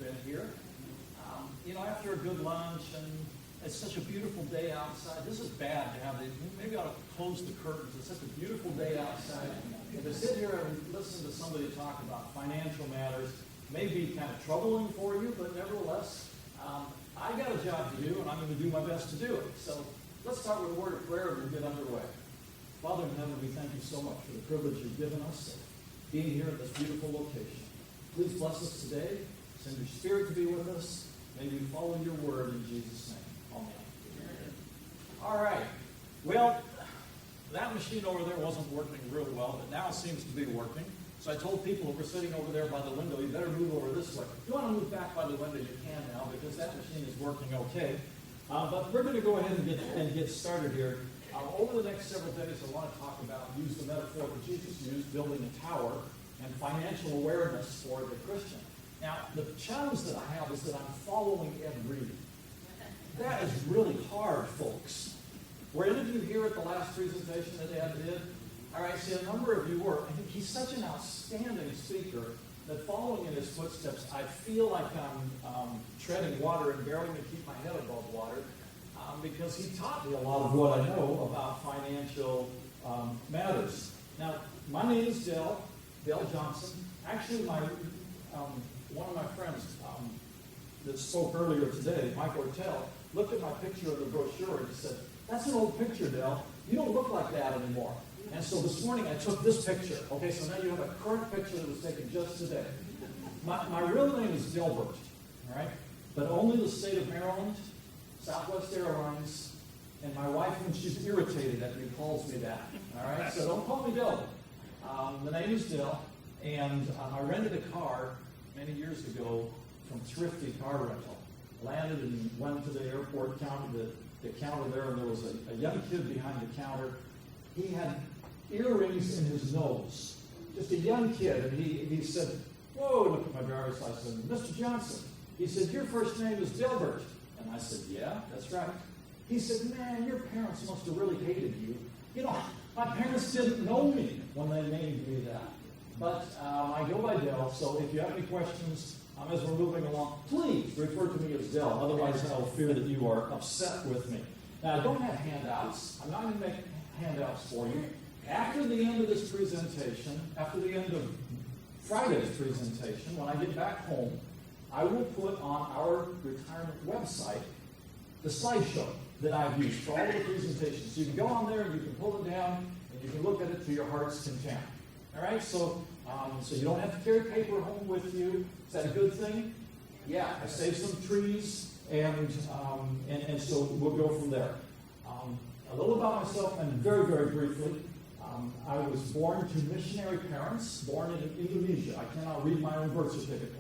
been here. After a good lunch, and it's such a beautiful day outside. This is bad to have maybe I ought to close the curtains. It's such a beautiful day outside. And to sit here and listen to somebody talk about financial matters may be kind of troubling for you, but nevertheless, I got a job to do, and I'm going to do my best to do it. So let's start with a word of prayer and we'll get underway. Father in heaven, we thank you so much for the privilege you've given us of being here in this beautiful location. Please bless us today. Send your Spirit to be with us. May we follow your word in Jesus' name. Amen. All right. Well, that machine over there wasn't working real well, but now it seems to be working. So I told people who were sitting over there by the window, you better move over this way. If you want to move back by the window, you can now, because that machine is working okay. But we're going to go ahead and get started here. Over the next several days, I want to talk about, use the metaphor that Jesus used, building a tower, and financial awareness for the Christian. Now, the challenge that I have is that I'm following Ed Reed. That is really hard, folks. Were any of you here at the last presentation that Ed did? All right, see, a number of you were. I think he's such an outstanding speaker that following in his footsteps, I feel like I'm treading water and barely to keep my head above water because he taught me a lot of what I know about financial matters. Now, my name is Dale Johnson. Actually, one of my friends that spoke earlier today, Mike Ortell, looked at my picture of the brochure and he said, "That's an old picture, Dale. You don't look like that anymore." And so this morning I took this picture. Okay, so now you have a current picture that was taken just today. My real name is Dilbert, all right? But only the state of Maryland, Southwest Airlines, and my wife, when she's irritated at me, calls me that, all right? So don't call me Dilbert. The name is Dill, and I rented a car many years ago from Thrifty Car Rental. Landed and went to the airport, counted the counter there, and there was a young kid behind the counter. He had earrings in his nose. Just a young kid. And he said, "Whoa," look at my driver's license. "Mr. Johnson." He said, "Your first name is Dilbert." And I said, "Yeah, that's right." He said, "Man, your parents must have really hated you. My parents didn't know me when they named me that. But I go by Dell, so if you have any questions as we're moving along, please refer to me as Dell. Otherwise, I'll fear that you are upset with me." Now, I don't have handouts. I'm not going to make handouts for you. After the end of this presentation, after the end of Friday's presentation, when I get back home, I will put on our retirement website the slideshow that I've used for all the presentations. So you can go on there and you can pull it down and you can look at it to your heart's content. All right, so you don't have to carry paper home with you. Is that a good thing? Yeah, I saved some trees, and so we'll go from there. A little about myself, and very, very briefly, I was born to missionary parents, born in Indonesia. I cannot read my own birth certificate.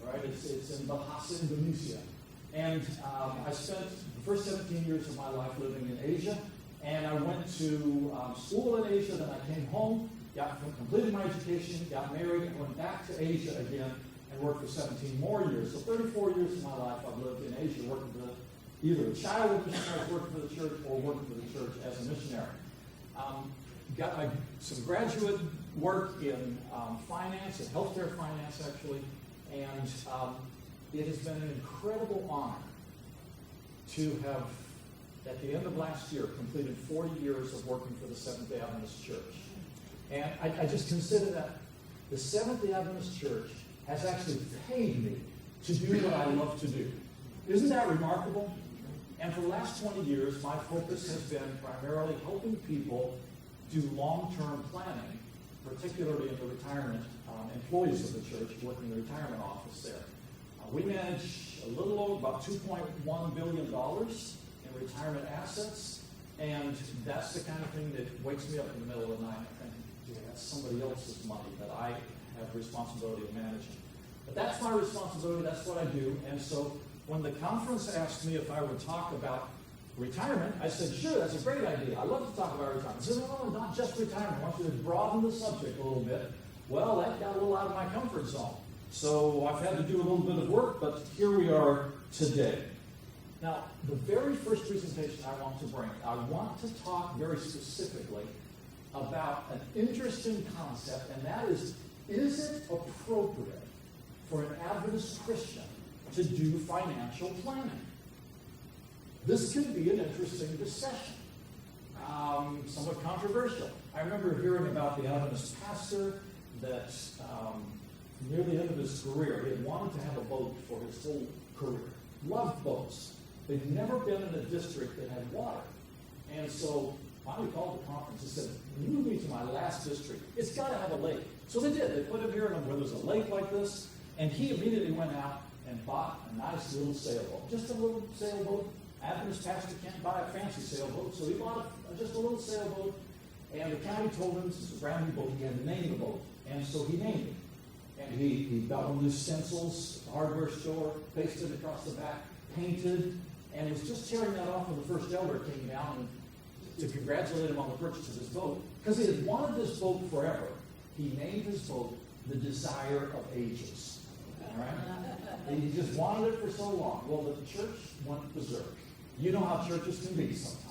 Right? It's in Bahasa, Indonesia. And I spent the first 17 years of my life living in Asia, and I went to school in Asia, then I came home, completed my education, got married, and went back to Asia again and worked for 17 more years. So 34 years of my life I've lived in Asia, working for either a child of missionaries working for the church or working for the church as a missionary. Got some graduate work in finance, in healthcare finance actually, and it has been an incredible honor to have, at the end of last year, completed 40 years of working for the Seventh-day Adventist Church. And I just consider that the Seventh-day Adventist Church has actually paid me to do what I love to do. Isn't that remarkable? And for the last 20 years, my focus has been primarily helping people do long-term planning, particularly in the retirement employees of the church working in the retirement office there. We manage a little over about $2.1 billion in retirement assets, and that's the kind of thing that wakes me up in the middle of the night. I think, gee, that's somebody else's money that I have the responsibility of managing. But that's my responsibility, that's what I do, and so when the conference asked me if I would talk about retirement, I said, sure, that's a great idea. I love to talk about retirement. They said, no, not just retirement. I want you to broaden the subject a little bit. Well, that got a little out of my comfort zone. So I've had to do a little bit of work, but here we are today. Now, the very first presentation I want to talk very specifically about an interesting concept, and that is it appropriate for an Adventist Christian to do financial planning. This could be an interesting discussion, somewhat controversial. I remember hearing about the Adventist pastor that near the end of his career, he had wanted to have a boat for his whole career. Loved boats. They'd never been in a district that had water. And so finally called the conference and said, move me to my last district. It's got to have a lake. So they did. They put him here where there's a lake like this. And he immediately went out and bought a nice little sailboat. Just a little sailboat. Adventist pastor can't buy a fancy sailboat. So he bought just a little sailboat. And the county told him this is a brand new boat. He had to name the boat. And so he named it. And he got one of these stencils at the hardware store, pasted it across the back, painted, and he was just tearing that off when the first elder came down to congratulate him on the purchase of his boat. Because he had wanted this boat forever. He named his boat the Desire of Ages. All right? He just wanted it for so long. Well, the church went berserk. You know how churches can be sometimes.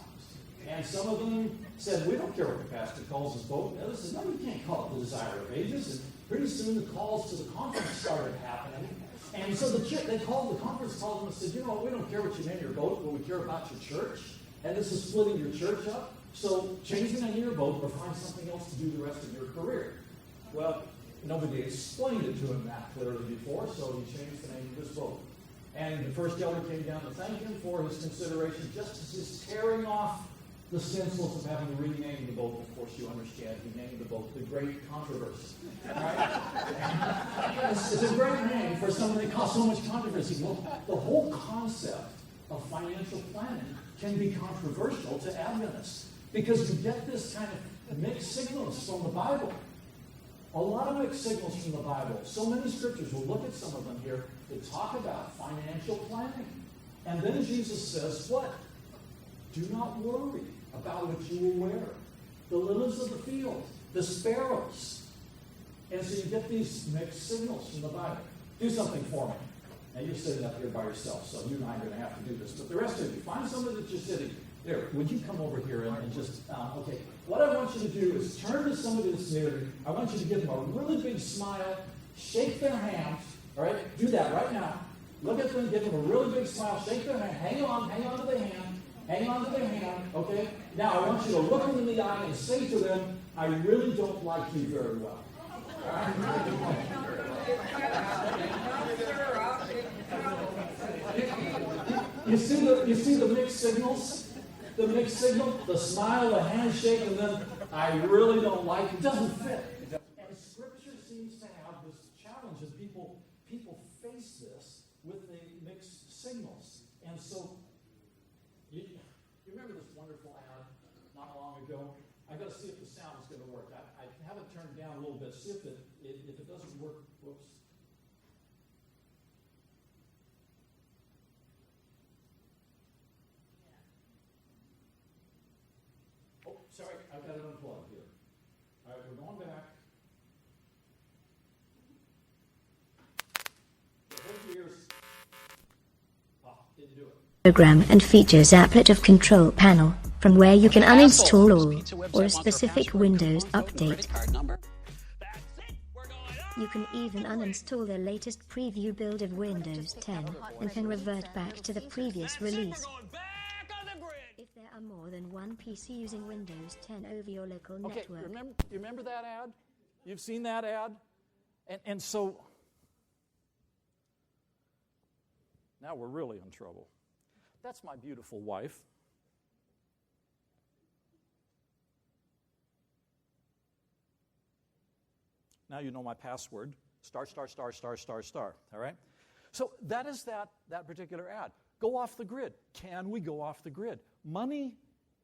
And some of them said, we don't care what the pastor calls his boat. And others said, no, you can't call it the Desire of Ages. And pretty soon the calls to the conference started happening. And so the conference called them and said, you know what, we don't care what you name your boat, but we care about your church. And this is splitting your church up. So change the name of your boat or find something else to do the rest of your career. Well, nobody explained it to him that clearly before, so he changed the name of his boat. And the first elder came down to thank him for his consideration, just as he's tearing off the stencils of having to rename the boat. Of course, you understand, he named the boat The Great Controversy. Right? It's a great name for something that caused so much controversy. Well, the whole concept of financial planning can be controversial to Adventists because you get this kind of mixed signals from the Bible. A lot of mixed signals from the Bible. So many scriptures, we'll look at some of them here, that talk about financial planning. And then Jesus says, what? Do not worry about what you will wear. The lilies of the field, the sparrows. And so you get these mixed signals from the Bible. Do something for me. Now you're sitting up here by yourself, so you and I are going to have to do this. But the rest of you, find somebody that you're sitting. There, would you come over here and just, okay. What I want you to do is turn to somebody that's near you. I want you to give them a really big smile, shake their hand, all right? Do that right now. Look at them, give them a really big smile, shake their hand, hang on to their hand, okay? Now I want you to look them in the eye and say to them, I really don't like you very well. All right? You see the mixed signals? The mixed signal, the smile, the handshake, and then I really don't like it. It doesn't fit. And Scripture seems to have this challenge, and people face this with the mixed signals. And so, you remember this wonderful ad not long ago? I've got to see if the sound is going to work. I have it turned down a little bit. See if it doesn't work. Whoops. Sorry, I've got it unplugged here. All right, we're going back. Hold your ears. Didn't do it. Program and features applet of control panel, from where you can uninstall all, or a specific Windows update. You can even uninstall the latest preview build of Windows 10, and can revert back to the previous release. If there are more than one PC using Windows 10 over your local network. You remember that ad? You've seen that ad? And so, now we're really in trouble. That's my beautiful wife. Now you know my password. Star, star, star, star, star, star. All right? So that is that particular ad. Go off the grid. Can we go off the grid? Money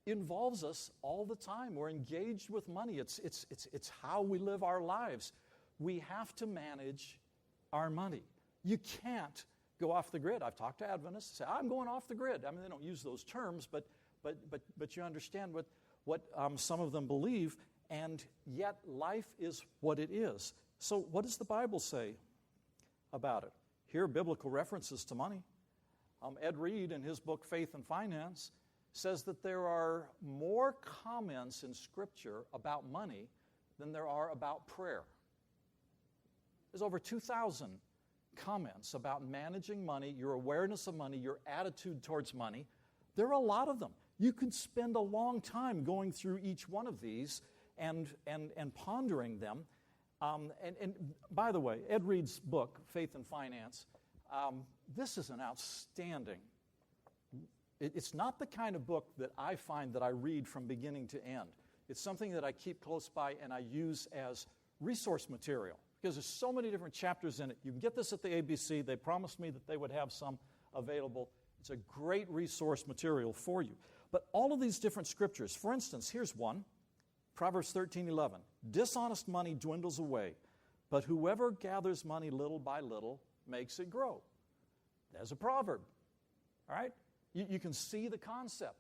involves us all the time. We're engaged with money. It's how we live our lives. We have to manage our money. You can't go off the grid. I've talked to Adventists say, I'm going off the grid. I mean, they don't use those terms, but you understand what some of them believe, and yet life is what it is. So what does the Bible say about it? Here are biblical references to money. Ed Reed, in his book Faith and Finance, says that there are more comments in Scripture about money than there are about prayer. There's over 2,000 comments about managing money, your awareness of money, your attitude towards money. There are a lot of them. You could spend a long time going through each one of these and pondering them. And by the way, Ed Reed's book, Faith and Finance, this is an outstanding. It's not the kind of book that I find that I read from beginning to end. It's something that I keep close by and I use as resource material because there's so many different chapters in it. You can get this at the ABC. They promised me that they would have some available. It's a great resource material for you. But all of these different scriptures, for instance, here's one, Proverbs 13:11. Dishonest money dwindles away, but whoever gathers money little by little makes it grow. There's a proverb, all right? You can see the concept.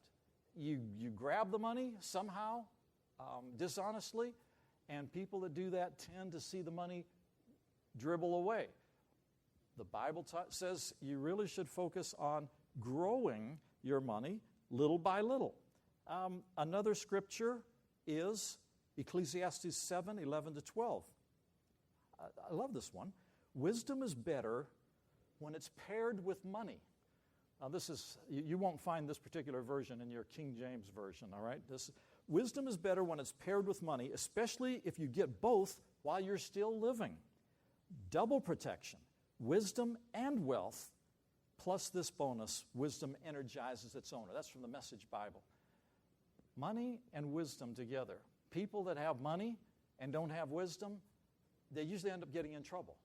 You grab the money somehow, dishonestly, and people that do that tend to see the money dribble away. The Bible says you really should focus on growing your money little by little. Another scripture is Ecclesiastes 7:11-12. I love this one. Wisdom is better when it's paired with money. Now this is, you won't find this particular version in your King James version, all right? Wisdom is better when it's paired with money, especially if you get both while you're still living. Double protection, wisdom and wealth, plus this bonus, wisdom energizes its owner. That's from the Message Bible. Money and wisdom together. People that have money and don't have wisdom, they usually end up getting in trouble.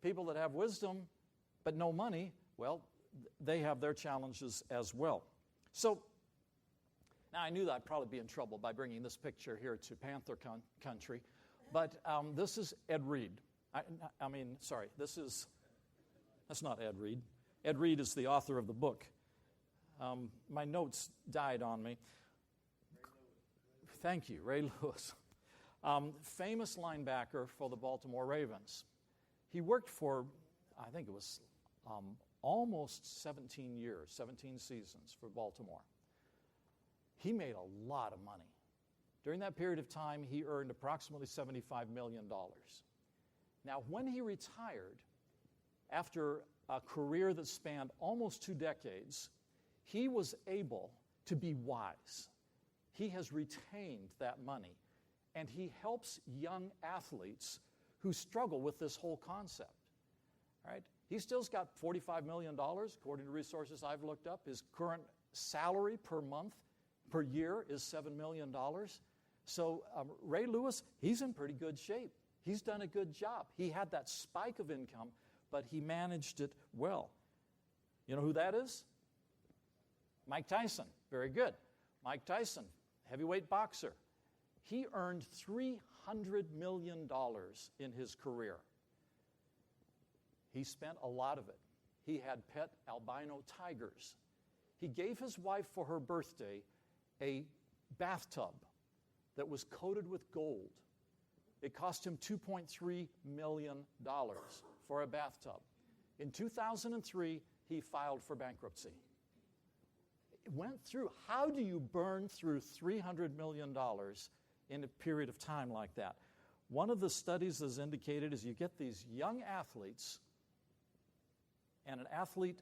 People that have wisdom but no money, well, they have their challenges as well. So, now I knew that I'd probably be in trouble by bringing this picture here to Panther country, but this is Ed Reed. That's not Ed Reed. Ed Reed is the author of the book. My notes died on me. Thank you, Ray Lewis. Famous linebacker for the Baltimore Ravens. He worked for, I think it was almost 17 years, 17 seasons for Baltimore. He made a lot of money. During that period of time, he earned approximately $75 million. Now, when he retired, after a career that spanned almost 2 decades, he was able to be wise. He has retained that money, and he helps young athletes who struggle with this whole concept. All right? He still's got $45 million, according to resources I've looked up. His current salary per year is $7 million. So Ray Lewis, he's in pretty good shape. He's done a good job. He had that spike of income, but he managed it well. You know who that is? Mike Tyson. Very good. Mike Tyson, heavyweight boxer. He earned $300 million in his career. He spent a lot of it. He had pet albino tigers. He gave his wife for her birthday a bathtub that was coated with gold. It cost him $2.3 million for a bathtub. In 2003, he filed for bankruptcy. It went through. How do you burn through $300 million in a period of time like that? One of the studies has indicated is you get these young athletes, and an athlete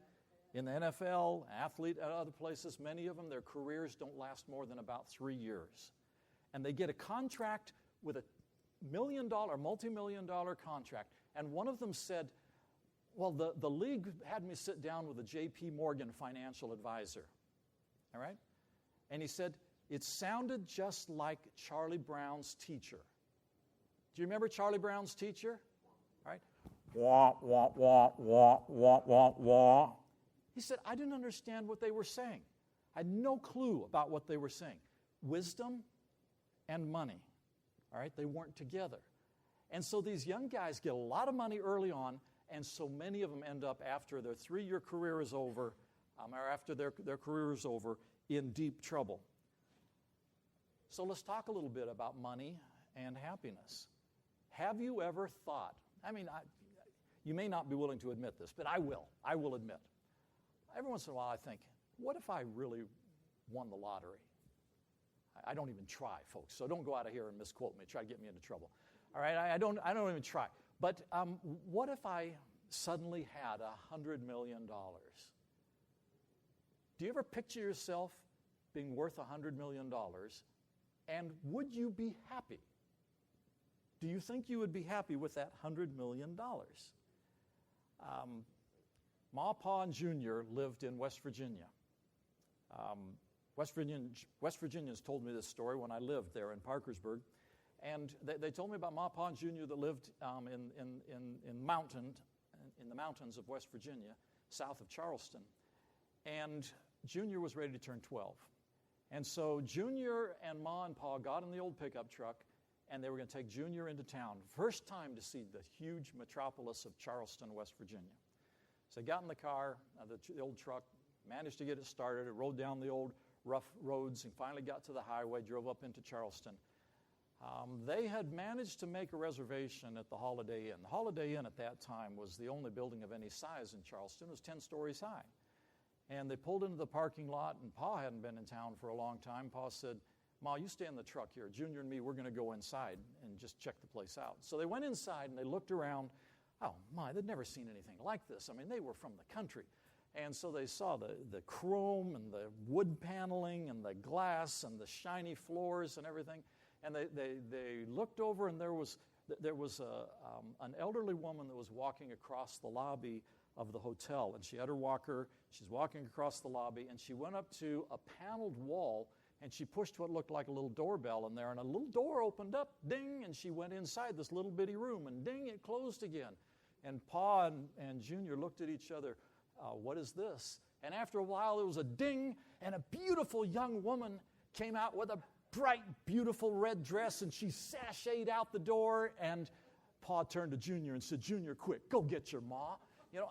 in the NFL, an athlete at other places, many of them, their careers don't last more than about 3 years. And they get a contract with a multi-million-dollar contract. And one of them said, well, the league had me sit down with a J.P. Morgan financial advisor. All right? And he said, it sounded just like Charlie Brown's teacher. Do you remember Charlie Brown's teacher? All right? Wah, wah, wah, wah, wah, wah, wah. He said, I didn't understand what they were saying. I had no clue about what they were saying. Wisdom and money. All right? They weren't together. And so these young guys get a lot of money early on, and so many of them end up after their 3-year career is over, or after their career is over, in deep trouble. So let's talk a little bit about money and happiness. Have you ever thought, you may not be willing to admit this, but I will admit. Every once in a while I think, what if I really won the lottery? I don't even try, folks, so don't go out of here and misquote me, try to get me into trouble. All right, I don't even try. But what if I suddenly had $100 million. Do you ever picture yourself being worth $100 million? And would you be happy? Do you think you would be happy with that $100 million? Ma, Pa, and Junior lived in West Virginia. West Virginians told me this story when I lived there in Parkersburg. And they told me about Ma, Pa, and Junior that lived in the mountains of West Virginia, south of Charleston. And Junior was ready to turn 12. And so Junior and Ma and Pa got in the old pickup truck, and they were going to take Junior into town. First time to see the huge metropolis of Charleston, West Virginia. So they got in the car, the old truck, managed to get it started. It rode down the old rough roads and finally got to the highway, drove up into Charleston. They had managed to make a reservation at the Holiday Inn. The Holiday Inn at that time was the only building of any size in Charleston. It was 10 stories high. And they pulled into the parking lot, and Pa hadn't been in town for a long time. Pa said, Ma, you stay in the truck here. Junior and me, we're going to go inside and just check the place out. So they went inside, and they looked around. Oh, my, they'd never seen anything like this. I mean, they were from the country. And so they saw the chrome and the wood paneling and the glass and the shiny floors and everything. And they looked over, and there was an elderly woman that was walking across the lobby of the hotel. And she had her walker. She's walking across the lobby, and she went up to a paneled wall, and she pushed what looked like a little doorbell in there, and a little door opened up, ding, and she went inside this little bitty room, and ding, it closed again. And Pa and Junior looked at each other. What is this? And after a while, there was a ding, and a beautiful young woman came out with a bright, beautiful red dress, and she sashayed out the door, and Pa turned to Junior and said, Junior, quick, go get your Ma. You know,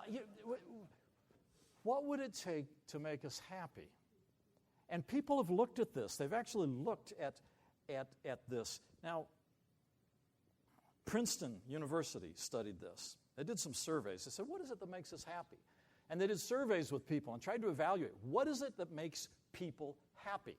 what would it take to make us happy? And people have looked at this. They've actually looked at this. Now, Princeton University studied this. They did some surveys. They said, what is it that makes us happy? And they did surveys with people and tried to evaluate, what is it that makes people happy?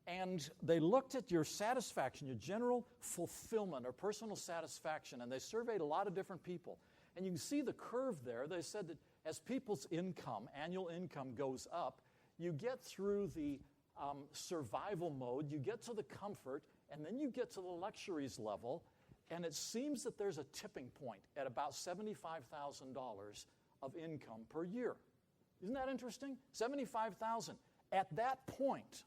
And they looked at your satisfaction, your general fulfillment or personal satisfaction, and they surveyed a lot of different people. And you can see the curve there. They said that as people's income, annual income goes up, you get through the survival mode, you get to the comfort, and then you get to the luxuries level, and it seems that there's a tipping point at about $75,000 of income per year. Isn't that interesting? $75,000. At that point,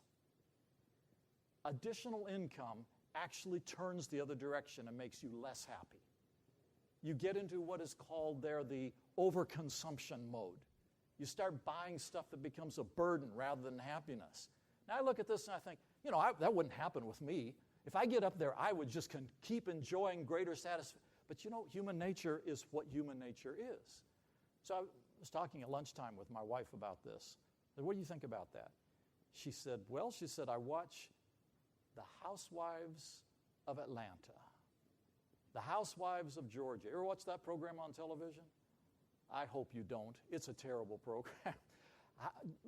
additional income actually turns the other direction and makes you less happy. You get into what is called there the overconsumption mode. You start buying stuff that becomes a burden rather than happiness. Now I look at this and I think, that wouldn't happen with me. If I get up there, I would just keep enjoying greater satisfaction. But human nature is what human nature is. So I was talking at lunchtime with my wife about this. I said, what do you think about that? She said, I watch the Housewives of Atlanta, the Housewives of Georgia. You ever watch that program on television? I hope you don't. It's a terrible program.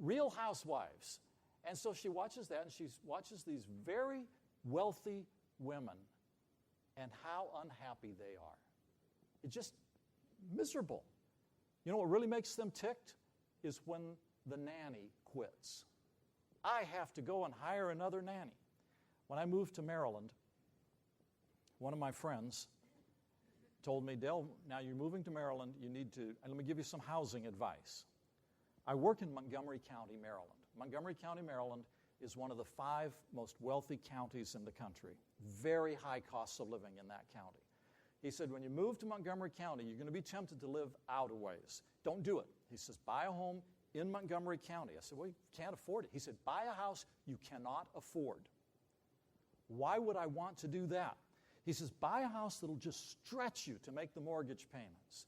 Real Housewives. And so she watches that, and she watches these very wealthy women and how unhappy they are. It's just miserable. You know what really makes them ticked is when the nanny quits. I have to go and hire another nanny. When I moved to Maryland, one of my friends told me, Dale, now you're moving to Maryland, you need to, and let me give you some housing advice. I work in Montgomery County, Maryland. Montgomery County, Maryland is one of the 5 most wealthy counties in the country. Very high costs of living in that county. He said, when you move to Montgomery County, you're going to be tempted to live out a ways. Don't do it. He says, buy a home in Montgomery County. I said, well, you can't afford it. He said, buy a house you cannot afford. Why would I want to do that? He says, buy a house that'll just stretch you to make the mortgage payments.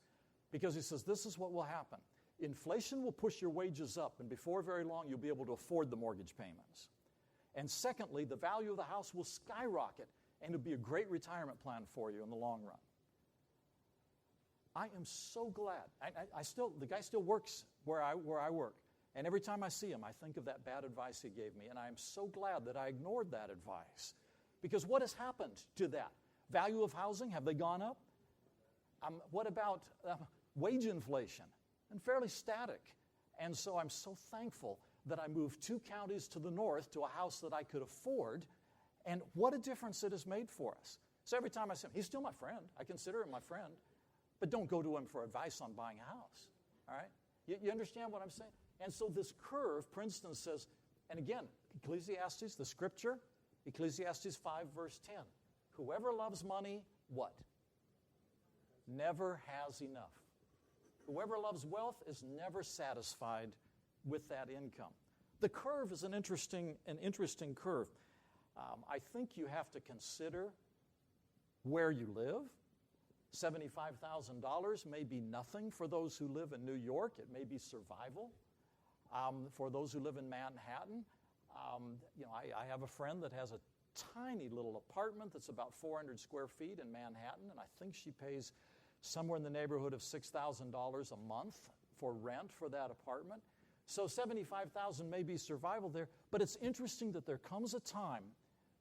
Because he says, this is what will happen. Inflation will push your wages up, and before very long, you'll be able to afford the mortgage payments. And secondly, the value of the house will skyrocket, and it'll be a great retirement plan for you in the long run. I am so glad. The guy still works where I work. And every time I see him, I think of that bad advice he gave me. And I am so glad that I ignored that advice. Because what has happened to that? Value of housing, have they gone up? What about wage inflation and fairly static. And so I'm so thankful that I moved 2 counties to the north to a house that I could afford. And what a difference it has made for us. So every time I say, he's still my friend. I consider him my friend. But don't go to him for advice on buying a house. All right? You understand what I'm saying? And so this curve, Princeton says, and again, Ecclesiastes, the scripture, Ecclesiastes 5, verse 10. Whoever loves money, what? Never has enough. Whoever loves wealth is never satisfied with that income. The curve is an interesting curve. I think you have to consider where you live. $75,000 may be nothing for those who live in New York. It may be survival. For those who live in Manhattan, I have a friend that has a tiny little apartment that's about 400 square feet in Manhattan, and I think she pays somewhere in the neighborhood of $6,000 a month for rent for that apartment. So $75,000 may be survival there, but it's interesting that there comes a time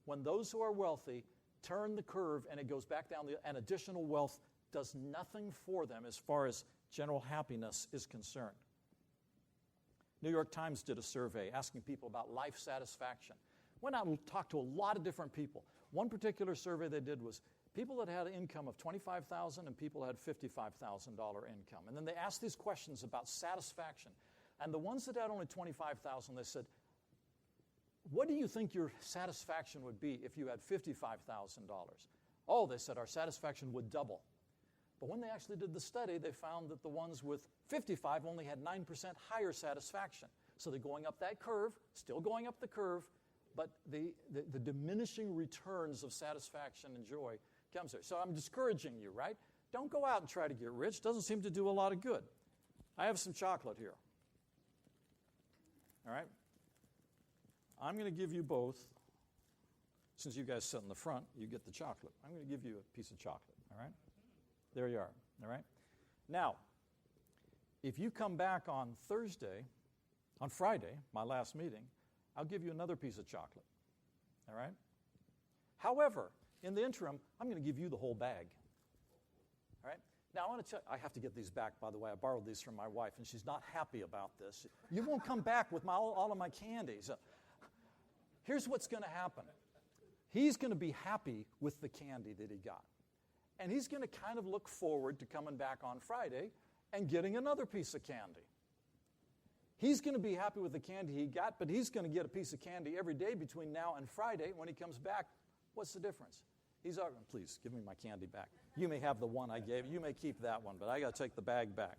when those who are wealthy turn the curve and it goes back down, and additional wealth does nothing for them as far as general happiness is concerned. New York Times did a survey asking people about life satisfaction. Went out and talked to a lot of different people. One particular survey they did was people that had an income of $25,000 and people that had $55,000 income. And then they asked these questions about satisfaction. And the ones that had only $25,000, they said, what do you think your satisfaction would be if you had $55,000? Oh, they said, our satisfaction would double. But when they actually did the study, they found that the ones with 55 only had 9% higher satisfaction. So they're going up that curve, still going up the curve, but the diminishing returns of satisfaction and joy comes there. So I'm discouraging you, right? Don't go out and try to get rich. Doesn't seem to do a lot of good. I have some chocolate here. All right? I'm going to give you both, since you guys sit in the front, you get the chocolate. I'm going to give you a piece of chocolate, all right? There you are, all right? Now, if you come back on Friday, my last meeting, I'll give you another piece of chocolate, all right? However, in the interim, I'm going to give you the whole bag, all right? Now, I want to tell you, I have to get these back, by the way. I borrowed these from my wife, and she's not happy about this. You won't come back with all of my candies. Here's what's going to happen. He's going to be happy with the candy that he got. And he's going to kind of look forward to coming back on Friday and getting another piece of candy. He's going to be happy with the candy he got, but he's going to get a piece of candy every day between now and Friday. When he comes back, what's the difference? He's arguing, please, give me my candy back. You may have the one I gave. You may keep that one, but I got to take the bag back.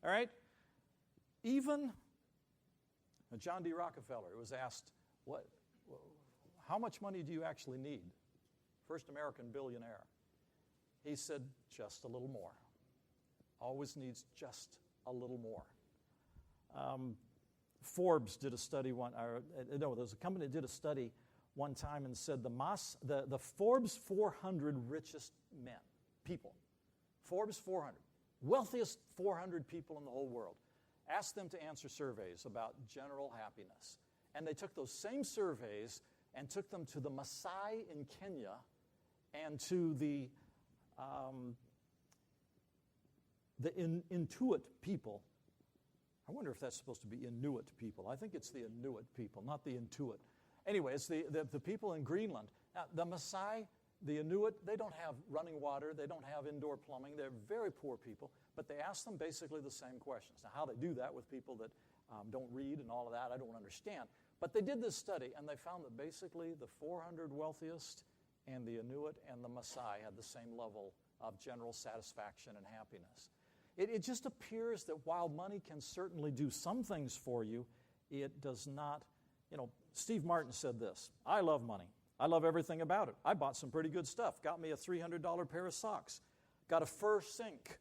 All right? Even John D. Rockefeller was asked, how much money do you actually need? First American billionaire. He said, just a little more. Always needs just a little more. Forbes did a study there was a company that did a study one time and said the Forbes 400 richest people, Forbes 400, wealthiest 400 people in the whole world, asked them to answer surveys about general happiness. And they took those same surveys and took them to the Maasai in Kenya and to the Inuit people. I wonder if that's supposed to be Inuit people. I think it's the Inuit people, not the Intuit. Anyway, it's the people in Greenland. Now, the Maasai, the Inuit, they don't have running water. They don't have indoor plumbing. They're very poor people. But they ask them basically the same questions. Now, how they do that with people that don't read and all of that, I don't understand. But they did this study, and they found that basically the 400 wealthiest and the Inuit and the Maasai had the same level of general satisfaction and happiness. It just appears that while money can certainly do some things for you, it does not. Steve Martin said this, I love money. I love everything about it. I bought some pretty good stuff. Got me a $300 pair of socks. Got a fur sink,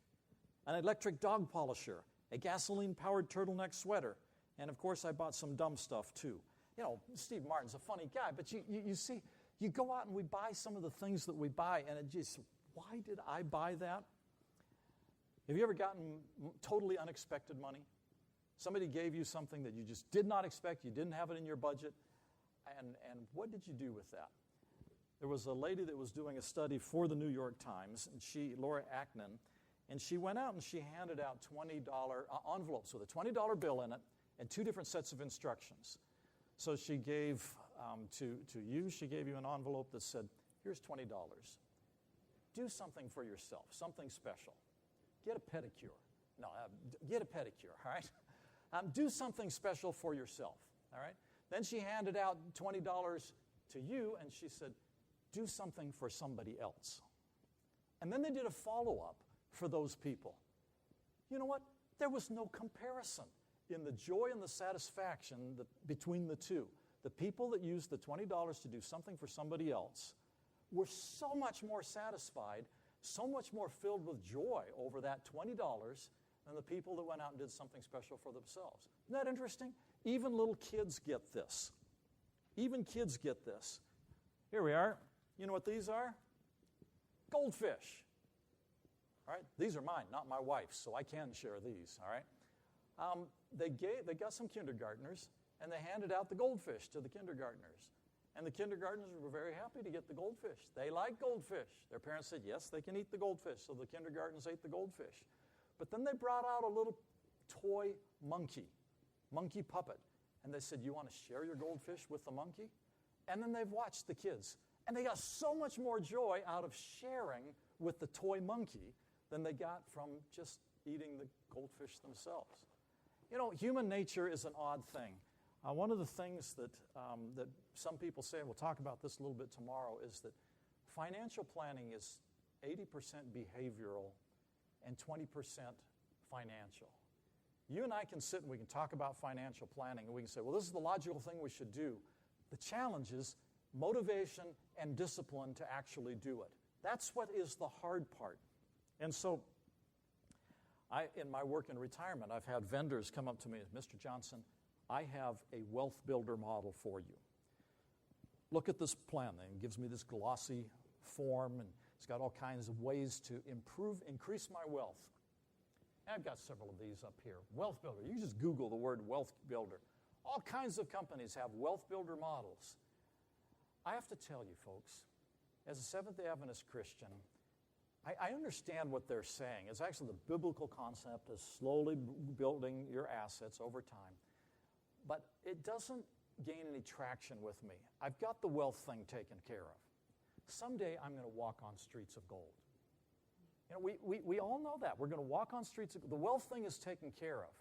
an electric dog polisher, a gasoline-powered turtleneck sweater, and of course I bought some dumb stuff too. Steve Martin's a funny guy, but you see, you go out and we buy some of the things that we buy, and it just, why did I buy that? Have you ever gotten totally unexpected money? Somebody gave you something that you just did not expect, you didn't have it in your budget, and what did you do with that? There was a lady that was doing a study for the New York Times, and Laura Ackman, And she went out and she handed out $20 envelopes with a $20 bill in it and 2 different sets of instructions. So she gave to you, she gave you an envelope that said, here's $20. Do something for yourself, something special. Get a pedicure. No, get a pedicure, all right? Do something special for yourself, all right? Then she handed out $20 to you, and she said, do something for somebody else. And then they did a follow-up for those people. You know what? There was no comparison in the joy and the satisfaction between the two. The people that used the $20 to do something for somebody else were so much more satisfied, so much more filled with joy over that $20 than the people that went out and did something special for themselves. Isn't that interesting? Even little kids get this. Even kids get this. Here we are. You know what these are? Goldfish. All right? These are mine, not my wife's, so I can share these, all right? They got some kindergartners, and they handed out the goldfish to the kindergartners. And the kindergartners were very happy to get the goldfish. They like goldfish. Their parents said, yes, they can eat the goldfish, so the kindergartners ate the goldfish. But then they brought out a little toy monkey puppet. And they said, you want to share your goldfish with the monkey? And then they've watched the kids. And they got so much more joy out of sharing with the toy monkey than they got from just eating the goldfish themselves. You know, human nature is an odd thing. One of the things that some people say, and we'll talk about this a little bit tomorrow, is that financial planning is 80% behavioral and 20% financial. You and I can sit and we can talk about financial planning, and we can say, well, this is the logical thing we should do. The challenge is motivation and discipline to actually do it. That's what is the hard part. And so in my work in retirement, I've had vendors come up to me and Mr. Johnson, I have a wealth builder model for you. Look at this plan. It gives me this glossy form, and it's got all kinds of ways to increase my wealth. And I've got several of these up here. Wealth builder. You just Google the word wealth builder. All kinds of companies have wealth builder models. I have to tell you, folks, as a Seventh-day Adventist Christian, I understand what they're saying. It's actually the biblical concept of slowly building your assets over time. But it doesn't gain any traction with me. I've got the wealth thing taken care of. Someday I'm going to walk on streets of gold. You know, we all know that. We're going to walk on streets of gold. The wealth thing is taken care of.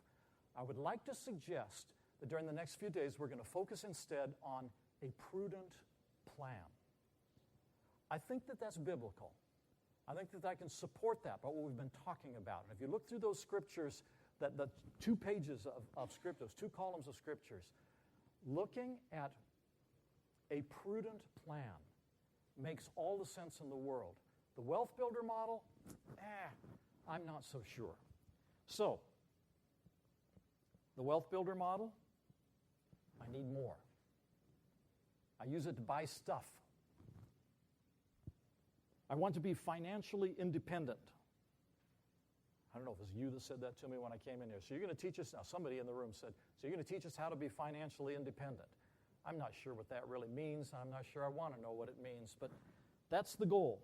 I would like to suggest that during the next few days we're going to focus instead on a prudent plan. I think that that's biblical. I think that I can support that by what we've been talking about. And if you look through those scriptures, the 2 pages of script, those 2 columns of scriptures, looking at a prudent plan makes all the sense in the world. The wealth builder model, I'm not so sure. So, the wealth builder model, I need more. I use it to buy stuff. I want to be financially independent. I don't know if it was you that said that to me when I came in here. So you're going to teach us, now somebody in the room said, so you're going to teach us how to be financially independent. I'm not sure what that really means. I'm not sure I want to know what it means, but that's the goal.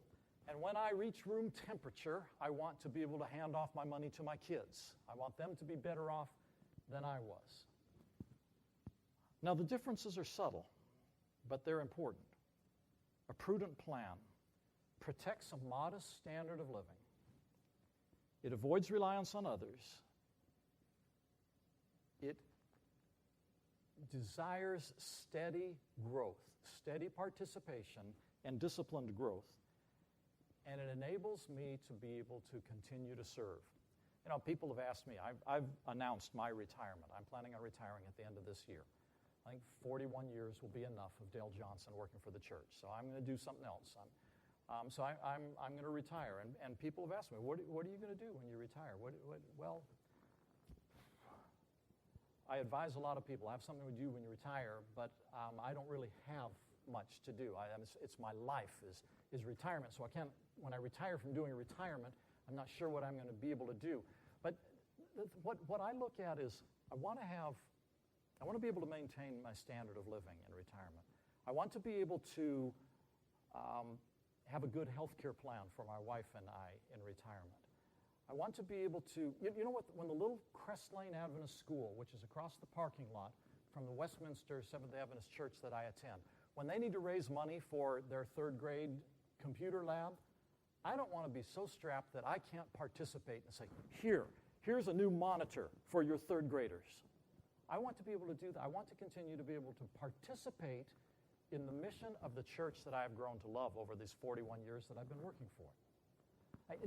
And when I reach room temperature, I want to be able to hand off my money to my kids. I want them to be better off than I was. Now the differences are subtle, but they're important. A prudent plan protects a modest standard of living. It avoids reliance on others. It desires steady growth, steady participation, and disciplined growth. And it enables me to be able to continue to serve. You know, people have asked me, I've announced my retirement. I'm planning on retiring at the end of this year. I think 41 years will be enough of Dale Johnson working for the church. So I'm going to do something else. I'm going to retire. And people have asked me, what are you going to do when you retire? Well, I advise a lot of people, have something to do when you retire, but I don't really have much to do. It's my life is retirement. So I can't, when I retire from doing retirement, I'm not sure what I'm going to be able to do. But what I look at is I want to be able to maintain my standard of living in retirement. I want to be able to have a good health care plan for my wife and I in retirement. I want to be able to, you know what, when the little Crest Lane Adventist School, which is across the parking lot from the Westminster Seventh-day Adventist Church that I attend, when they need to raise money for their third grade computer lab, I don't want to be so strapped that I can't participate and say, here's a new monitor for your third graders. I want to be able to do that. I want to continue to be able to participate in the mission of the church that I have grown to love over these 41 years that I've been working for.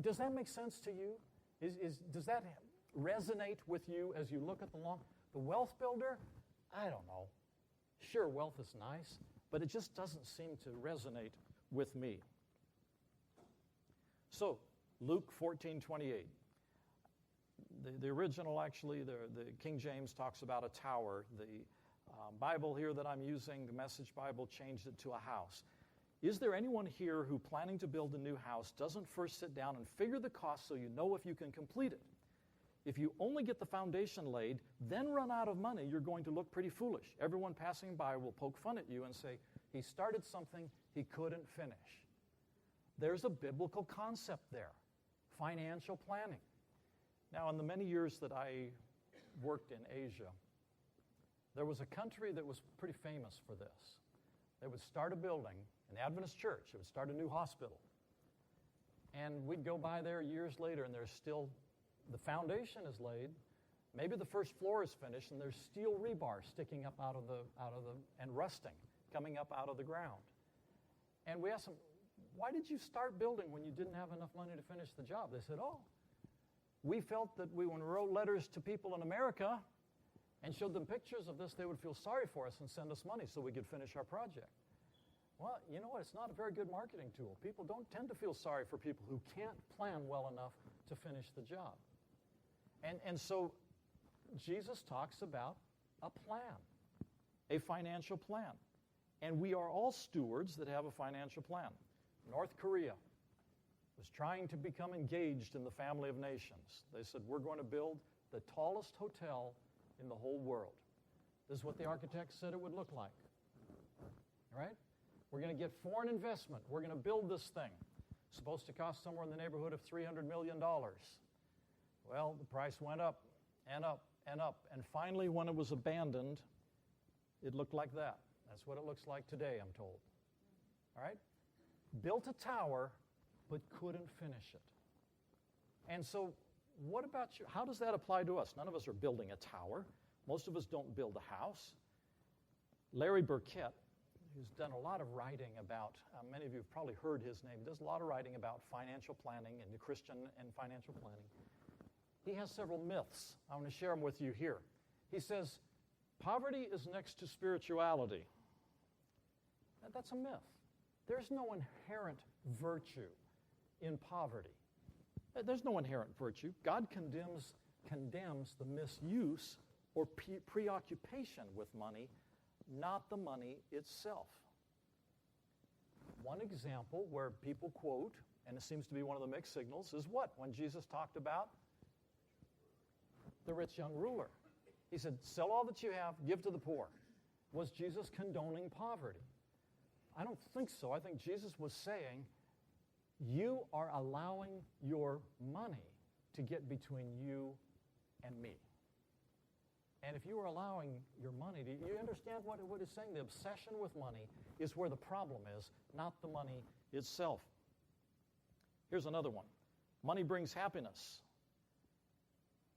Does that make sense to you? Does that resonate with you as you look at the wealth builder? I don't know. Sure, wealth is nice, but it just doesn't seem to resonate with me. So, Luke 14:28. The original, actually, the King James talks about a tower. The Bible here that I'm using, the Message Bible, changed it to a house. Is there anyone here who, planning to build a new house, doesn't first sit down and figure the cost so you know if you can complete it? If you only get the foundation laid, then run out of money, you're going to look pretty foolish. Everyone passing by will poke fun at you and say, he started something he couldn't finish. There's a biblical concept there, financial planning. Now, in the many years that I worked in Asia, there was a country that was pretty famous for this. They would start a building, an Adventist church. It would start a new hospital. And we'd go by there years later, and there's still, the foundation is laid. Maybe the first floor is finished, and there's steel rebar sticking up out of the, and rusting, coming up out of the ground. And we asked them, why did you start building when you didn't have enough money to finish the job? They said, we felt that when we wrote letters to people in America and showed them pictures of this, they would feel sorry for us and send us money so we could finish our project. Well, you know what? It's not a very good marketing tool. People don't tend to feel sorry for people who can't plan well enough to finish the job. And so Jesus talks about a plan, a financial plan. And we are all stewards that have a financial plan. North Korea was trying to become engaged in the family of nations. They said, we're going to build the tallest hotel in the whole world. This is what the architects said it would look like. All right? We're going to get foreign investment. We're going to build this thing. It's supposed to cost somewhere in the neighborhood of $300 million. Well, the price went up and up and up. And finally, when it was abandoned, it looked like that. That's what it looks like today, I'm told. All right? Built a tower, but couldn't finish it. And so, what about you? How does that apply to us? None of us are building a tower. Most of us don't build a house. Larry Burkett, who's done a lot of writing about, many of you have probably heard his name, does a lot of writing about financial planning and Christian and financial planning. He has several myths. I want to share them with you here. He says, poverty is next to spirituality. That's a myth. There's no inherent virtue in poverty. There's no inherent virtue. God condemns the misuse or preoccupation with money, not the money itself. One example where people quote, and it seems to be one of the mixed signals, is what? When Jesus talked about the rich young ruler. He said, sell all that you have, give to the poor. Was Jesus condoning poverty? I don't think so. I think Jesus was saying, you are allowing your money to get between you and me. And if you are allowing your money to, you understand what it's saying? The obsession with money is where the problem is, not the money itself. Here's another one. Money brings happiness.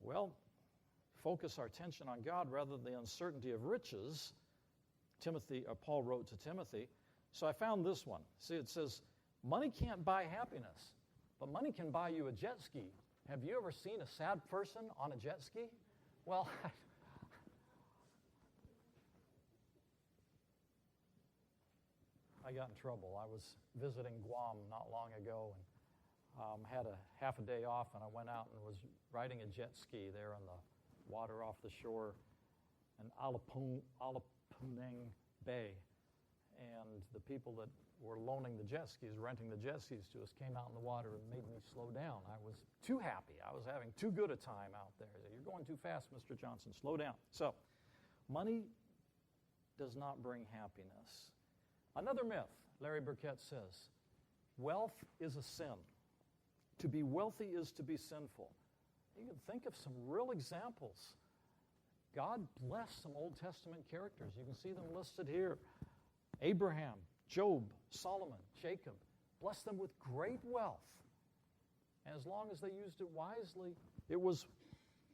Well, focus our attention on God rather than the uncertainty of riches. Paul wrote to Timothy. So I found this one. See, it says, money can't buy happiness, but money can buy you a jet ski. Have you ever seen a sad person on a jet ski? Well, I got in trouble. I was visiting Guam not long ago and had a half a day off, and I went out and was riding a jet ski there on the water off the shore in Alapunang Bay. And the people that were loaning the jet skis, renting the jet skis to us, came out in the water and made me slow down. I was too happy. I was having too good a time out there. They said, you're going too fast, Mr. Johnson. Slow down. So, money does not bring happiness. Another myth, Larry Burkett says, wealth is a sin. To be wealthy is to be sinful. You can think of some real examples. God blessed some Old Testament characters. You can see them listed here. Abraham, Job, Solomon, Jacob. Blessed them with great wealth. And as long as they used it wisely, it was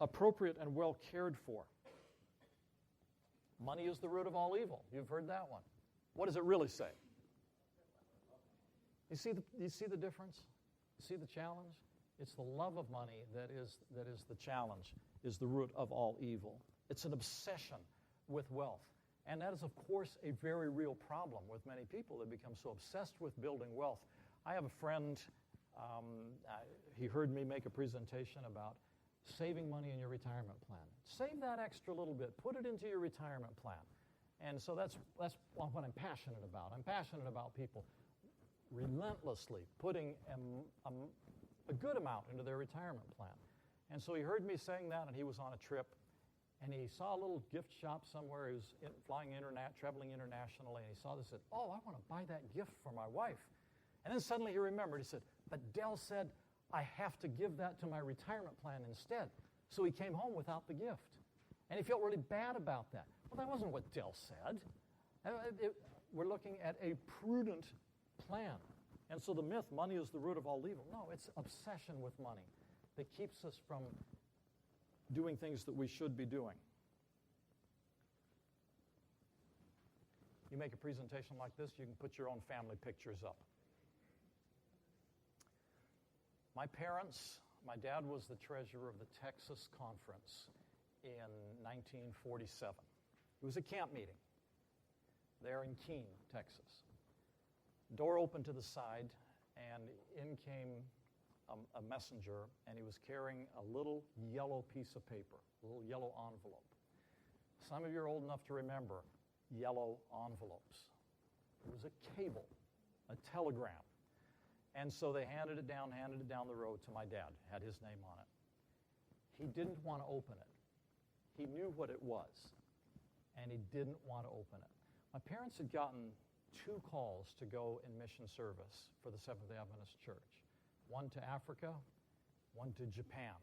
appropriate and well cared for. Money is the root of all evil. You've heard that one. What does it really say? You see the difference? You see the challenge? It's the love of money that is the challenge, is the root of all evil. It's an obsession with wealth. And that is, of course, a very real problem with many people that become so obsessed with building wealth. I have a friend, he heard me make a presentation about saving money in your retirement plan. Save that extra little bit. Put it into your retirement plan. And so that's what I'm passionate about. I'm passionate about people relentlessly putting a good amount into their retirement plan. And so he heard me saying that, and he was on a trip, and he saw a little gift shop somewhere. He was traveling internationally, and he saw this and said, "Oh, I want to buy that gift for my wife." And then suddenly he remembered. He said, "But Dell said I have to give that to my retirement plan instead." So he came home without the gift. And he felt really bad about that. Well, that wasn't what Dell said. We're looking at a prudent plan. And so the myth, money is the root of all evil. No, it's obsession with money that keeps us from doing things that we should be doing. You make a presentation like this, you can put your own family pictures up. My parents, my dad was the treasurer of the Texas Conference in 1947. It was a camp meeting there in Keene, Texas. Door opened to the side, and in came a messenger, and he was carrying a little yellow piece of paper, a little yellow envelope. Some of you are old enough to remember yellow envelopes. It was a cable, a telegram. And so they handed it down the road to my dad, had his name on it. He didn't want to open it. He knew what it was, and he didn't want to open it. My parents had gotten 2 calls to go in mission service for the Seventh-day Adventist Church. One to Africa, one to Japan.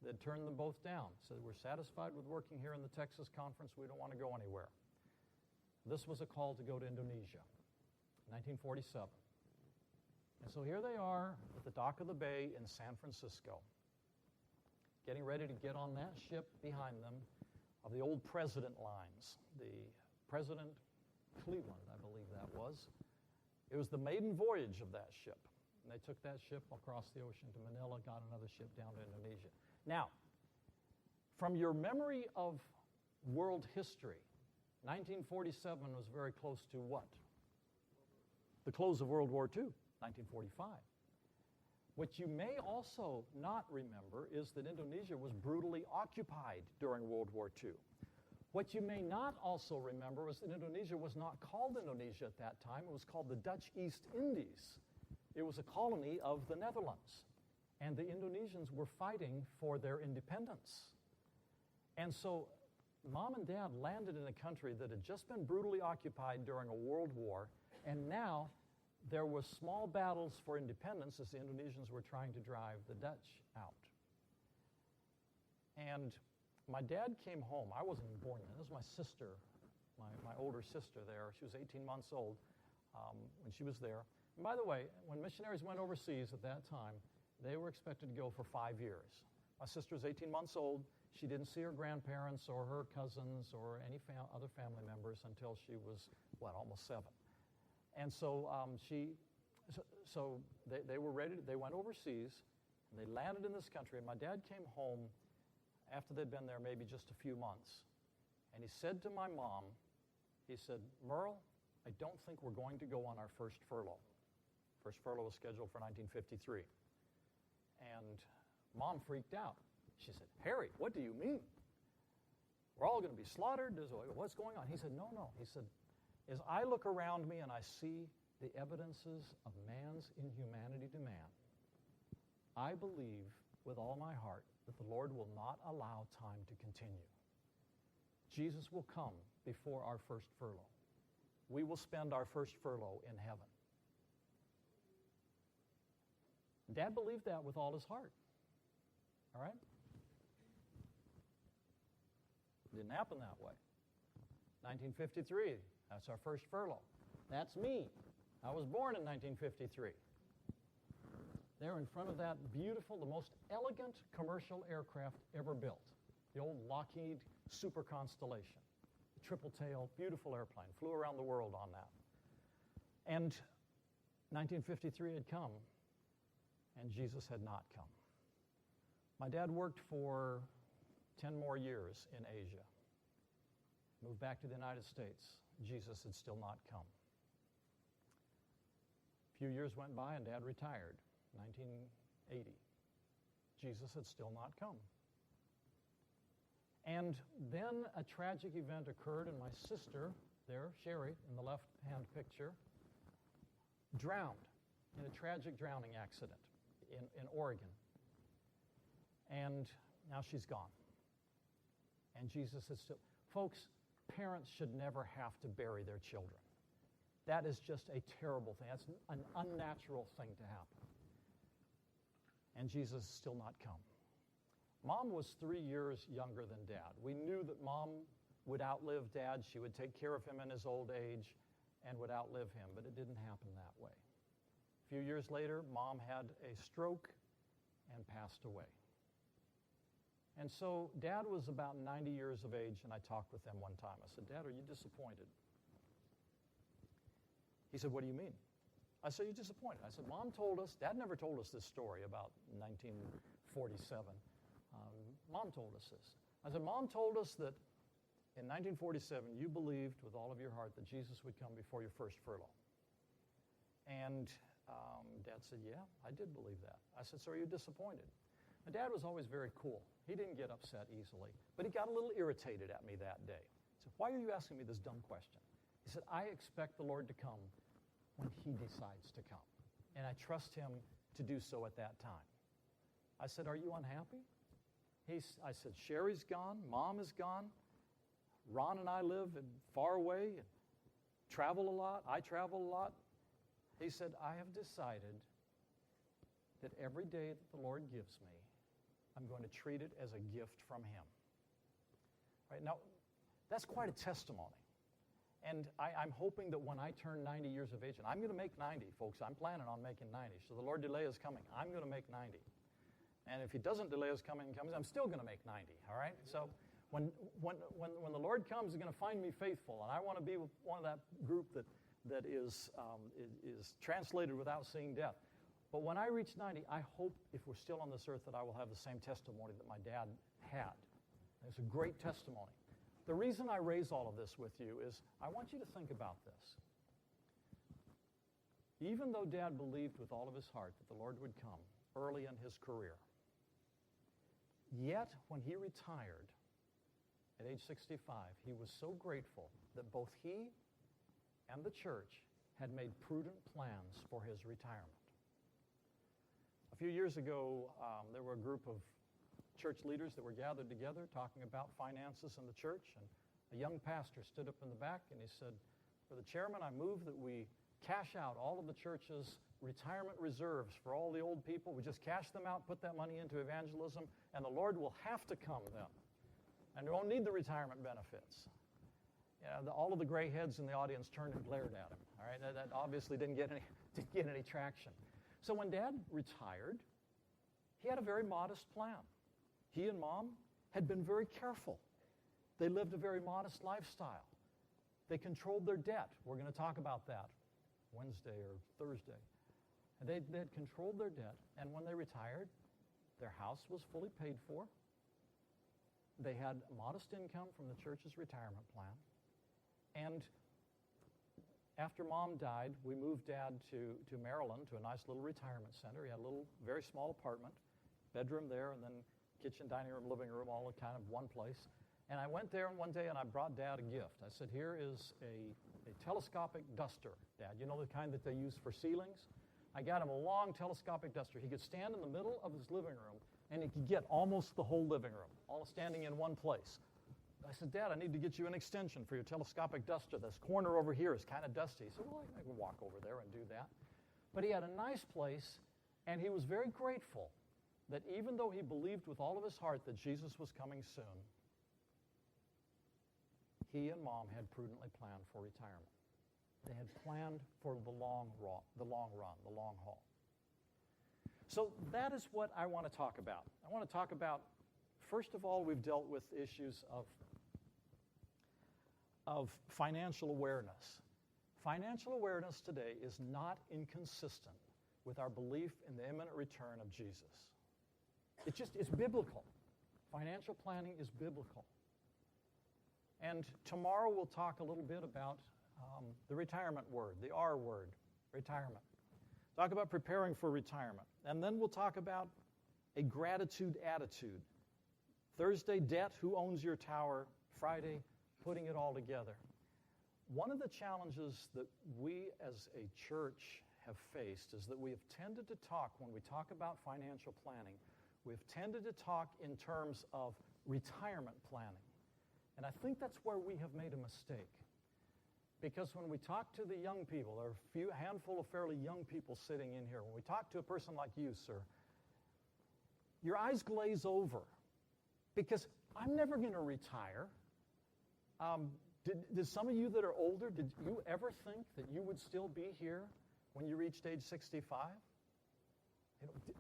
They'd turned them both down. Said, "We're satisfied with working here in the Texas Conference. We don't want to go anywhere." This was a call to go to Indonesia, 1947. And so here they are at the dock of the bay in San Francisco, getting ready to get on that ship behind them of the old President lines, the President Cleveland, I believe that was. It was the maiden voyage of that ship. And they took that ship across the ocean to Manila, got another ship down to Indonesia. Now, from your memory of world history, 1947 was very close to what? The close of World War II, 1945. What you may also not remember is that Indonesia was brutally occupied during World War II. What you may not also remember was that Indonesia was not called Indonesia at that time. It was called the Dutch East Indies. It was a colony of the Netherlands. And the Indonesians were fighting for their independence. And so Mom and Dad landed in a country that had just been brutally occupied during a world war, and now there were small battles for independence as the Indonesians were trying to drive the Dutch out. And my dad came home. I wasn't even born then. This was my sister, my older sister there. She was 18 months old when she was there. And by the way, when missionaries went overseas at that time, they were expected to go for 5 years. My sister was 18 months old. She didn't see her grandparents or her cousins or any other family members until she was, almost 7. And so they were ready. They went overseas, and they landed in this country. And my dad came home after they'd been there maybe just a few months. And he said to my mom, he said, "Merle, I don't think we're going to go on our first furlough." First furlough was scheduled for 1953. And Mom freaked out. She said, "Harry, what do you mean? We're all going to be slaughtered? What's going on?" He said, No. He said, "As I look around me and I see the evidences of man's inhumanity to man, I believe with all my heart that the Lord will not allow time to continue. Jesus will come before our first furlough. We will spend our first furlough in heaven." Dad believed that with all his heart. All right? Didn't happen that way. 1953, that's our first furlough. That's me. I was born in 1953. There in front of that beautiful, the most elegant commercial aircraft ever built, the old Lockheed Super Constellation, triple-tail, beautiful airplane, flew around the world on that. And 1953 had come, and Jesus had not come. My dad worked for 10 more years in Asia. Moved back to the United States. Jesus had still not come. A few years went by and Dad retired, 1980. Jesus had still not come. And then a tragic event occurred, and my sister, there, Sherry, in the left-hand picture, drowned in a tragic drowning accident in Oregon. And now she's gone. And Jesus is still... Folks, parents should never have to bury their children. That is just a terrible thing. That's an unnatural thing to happen. And Jesus has still not come. Mom was 3 years younger than Dad. We knew that Mom would outlive Dad. She would take care of him in his old age and would outlive him, but it didn't happen that way. A few years later, Mom had a stroke and passed away. And so Dad was about 90 years of age, and I talked with him one time. I said, Dad, are you disappointed? He said, what do you mean? I said, you're disappointed. I said, Mom told us, Dad never told us this story about 1947. Mom told us this. I said, Mom told us that in 1947 you believed with all of your heart that Jesus would come before your first furlough. And Dad said, yeah, I did believe that. I said, so are you disappointed? My dad was always very cool. He didn't get upset easily, but he got a little irritated at me that day. He said, why are you asking me this dumb question? He said, I expect the Lord to come when he decides to come, and I trust him to do so at that time. I said, are you unhappy? I said, Sherry's gone, Mom is gone, Ron and I live far away, and travel a lot, I travel a lot. He said, I have decided that every day that the Lord gives me, I'm going to treat it as a gift from him. Right? Now, that's quite a testimony. And I'm hoping that when I turn 90 years of age, and I'm going to make 90, folks, I'm planning on making 90, so the Lord delay is coming. I'm going to make 90. And if he doesn't delay his coming, I'm still going to make 90, all right? So when the Lord comes, he's going to find me faithful, and I want to be one of that group that is translated without seeing death. But when I reach 90, I hope, if we're still on this earth, that I will have the same testimony that my dad had. And it's a great testimony. The reason I raise all of this with you is I want you to think about this. Even though Dad believed with all of his heart that the Lord would come early in his career, yet when he retired at age 65, he was so grateful that both he and the church had made prudent plans for his retirement. A few years ago, there were a group of church leaders that were gathered together talking about finances in the church, and a young pastor stood up in the back and he said, for the chairman, I move that we cash out all of the church's retirement reserves for all the old people. We just cash them out, put that money into evangelism, and the Lord will have to come then. And we won't need the retirement benefits. All of the gray heads in the audience turned and glared at him. All right, that obviously didn't get any traction. So when Dad retired, he had a very modest plan. He and Mom had been very careful. They lived a very modest lifestyle. They controlled their debt. We're going to talk about that Wednesday or Thursday. And they had controlled their debt, and when they retired, their house was fully paid for. They had a modest income from the church's retirement plan. And after Mom died, we moved Dad to Maryland, to a nice little retirement center. He had a little, very small apartment, bedroom there, and then kitchen, dining room, living room, all in kind of one place. And I went there one day and I brought Dad a gift. I said, here is a telescopic duster, Dad. You know the kind that they use for ceilings? I got him a long telescopic duster. He could stand in the middle of his living room and he could get almost the whole living room, all standing in one place. I said, Dad, I need to get you an extension for your telescopic duster. This corner over here is kind of dusty. He said, well, I can walk over there and do that. But he had a nice place, And he was very grateful that even though he believed with all of his heart that Jesus was coming soon, he and Mom had prudently planned for retirement. They had planned for the long run, the long haul. So that is what I want to talk about. I want to talk about, first of all, we've dealt with issues of financial awareness. Financial awareness today is not inconsistent with our belief in the imminent return of Jesus. It's biblical. Financial planning is biblical. And tomorrow we'll talk a little bit about the retirement word, the R word, retirement. Talk about preparing for retirement. And then we'll talk about a gratitude attitude. Thursday, debt, who owns your tower? Friday, putting it all together. One of the challenges that we as a church have faced is that we have tended to talk, when we talk about financial planning, we've tended to talk in terms of retirement planning. And I think that's where we have made a mistake. Because when we talk to the young people, there are a handful of fairly young people sitting in here, when we talk to a person like you, sir, your eyes glaze over. Because I'm never going to retire. Did some of you that are older, did you ever think that you would still be here when you reached age 65?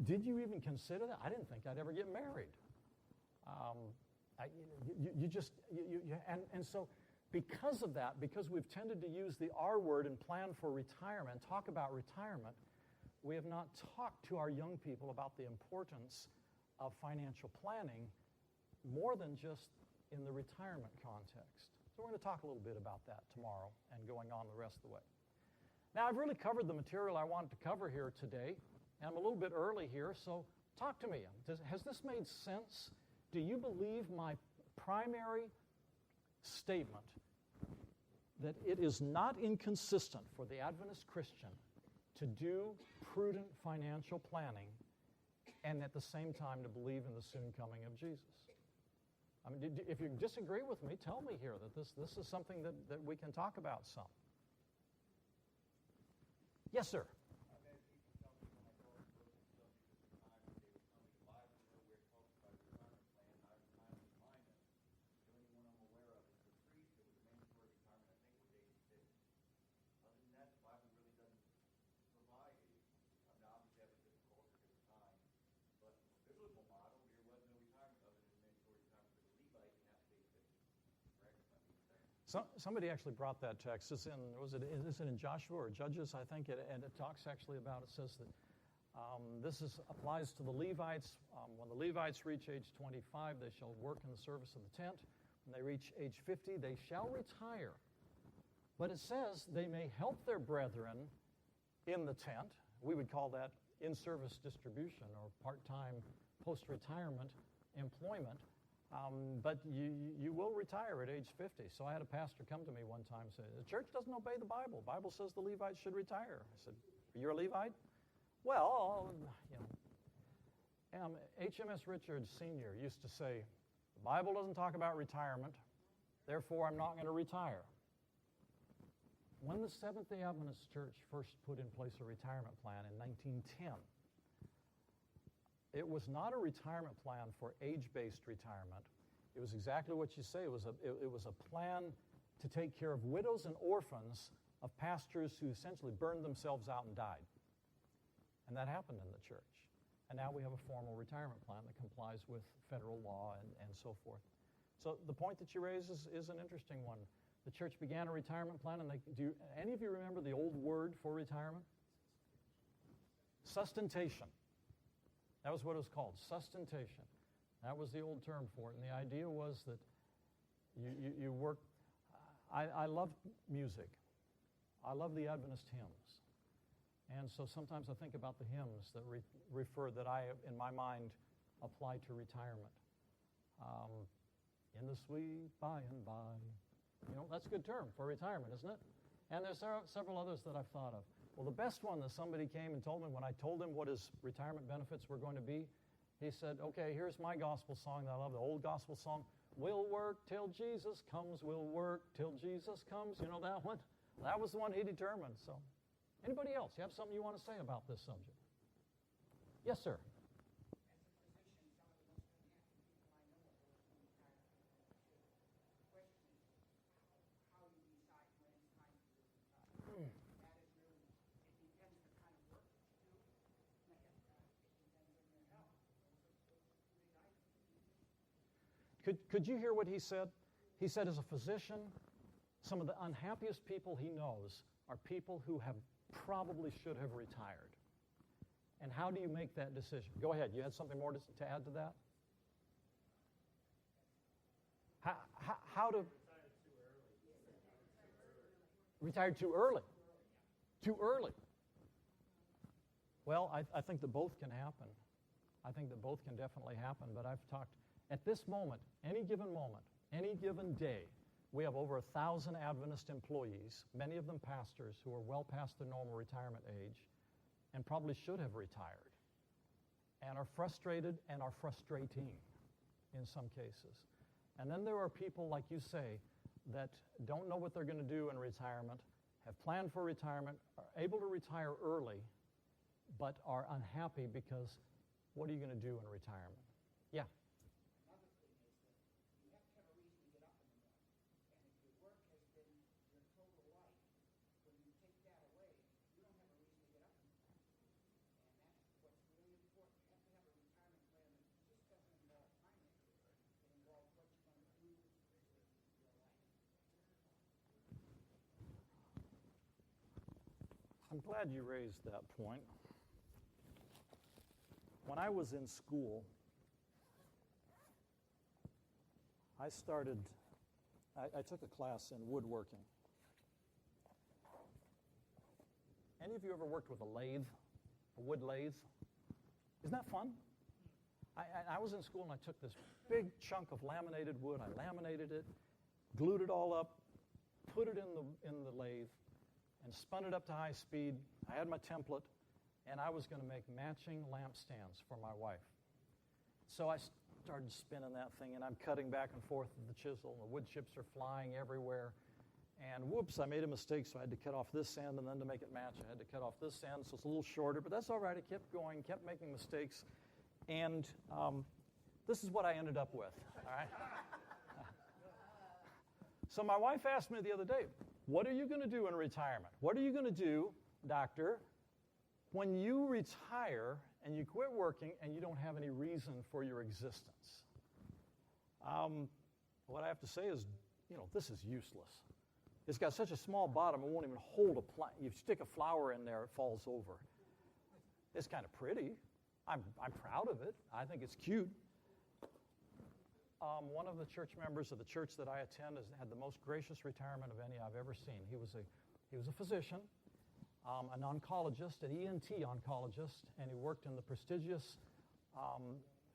Did you even consider that? I didn't think I'd ever get married. And so because of that, because we've tended to use the R word and plan for retirement, talk about retirement, we have not talked to our young people about the importance of financial planning more than just in the retirement context. So we're going to talk a little bit about that tomorrow and going on the rest of the way. Now, I've really covered the material I wanted to cover here today, and I'm a little bit early here, so talk to me. Has this made sense? Do you believe my primary statement that it is not inconsistent for the Adventist Christian to do prudent financial planning and at the same time to believe in the soon coming of Jesus? I mean, if you disagree with me, tell me here that this is something that we can talk about some. Yes, sir. Somebody actually brought that text. Is it in Joshua or Judges, I think? And it talks actually about, it says that applies to the Levites. When the Levites reach age 25, they shall work in the service of the tent. When they reach age 50, they shall retire. But it says they may help their brethren in the tent. We would call that in-service distribution or part-time post-retirement employment. But you will retire at age 50. So I had a pastor come to me one time and say, the church doesn't obey the Bible. The Bible says the Levites should retire. I said, you're a Levite? Well, HMS Richards Sr. used to say, the Bible doesn't talk about retirement, therefore I'm not going to retire. When the Seventh-day Adventist Church first put in place a retirement plan in 1910, it was not a retirement plan for age-based retirement. It was exactly what you say. It was a plan to take care of widows and orphans of pastors who essentially burned themselves out and died. And that happened in the church. And now we have a formal retirement plan that complies with federal law and so forth. So the point that you raise is an interesting one. The church began a retirement plan, and do any of you remember the old word for retirement? Sustentation. That was what it was called, sustentation. That was the old term for it. And the idea was that you work. I love music. I love the Adventist hymns. And so sometimes I think about the hymns that refer, that I, in my mind, apply to retirement. In the sweet by and by. That's a good term for retirement, isn't it? And there's several others that I've thought of. Well, the best one that somebody came and told me when I told him what his retirement benefits were going to be, he said, okay, here's my gospel song that I love, the old gospel song. We'll work till Jesus comes, we'll work till Jesus comes. You know that one? That was the one he determined. So, anybody else? You have something you want to say about this subject? Yes, sir. Could you hear what he said? He said, as a physician, some of the unhappiest people he knows are people who probably should have retired. And how do you make that decision? Go ahead. You had something more to add to that? How to... Retired too early. Too early. Well, I think that both can happen. I think that both can definitely happen, but I've talked... At this moment, any given day, we have over 1,000 Adventist employees, many of them pastors, who are well past the normal retirement age and probably should have retired and are frustrated and are frustrating in some cases. And then there are people, like you say, that don't know what they're going to do in retirement, have planned for retirement, are able to retire early, but are unhappy because what are you going to do in retirement? Yeah. I'm glad you raised that point. When I was in school, I took a class in woodworking. Any of you ever worked with a lathe, a wood lathe? Isn't that fun? I was in school and I took this big chunk of laminated wood, I laminated it, glued it all up, put it in the lathe, and spun it up to high speed. I had my template, and I was going to make matching lampstands for my wife. So I started spinning that thing, and I'm cutting back and forth with the chisel, and the wood chips are flying everywhere. And whoops, I made a mistake, so I had to cut off this end, and then to make it match, I had to cut off this end, so it's a little shorter, but that's all right. I kept going, kept making mistakes, and this is what I ended up with, all right? So my wife asked me the other day, what are you going to do in retirement? What are you going to do, doctor, when you retire and you quit working and you don't have any reason for your existence? What I have to say is, this is useless. It's got such a small bottom, it won't even hold a plant. You stick a flower in there, it falls over. It's kind of pretty. I'm proud of it. I think it's cute. One of the church members of the church that I attend has had the most gracious retirement of any I've ever seen. He was a physician, an oncologist, an ENT oncologist, and he worked in the prestigious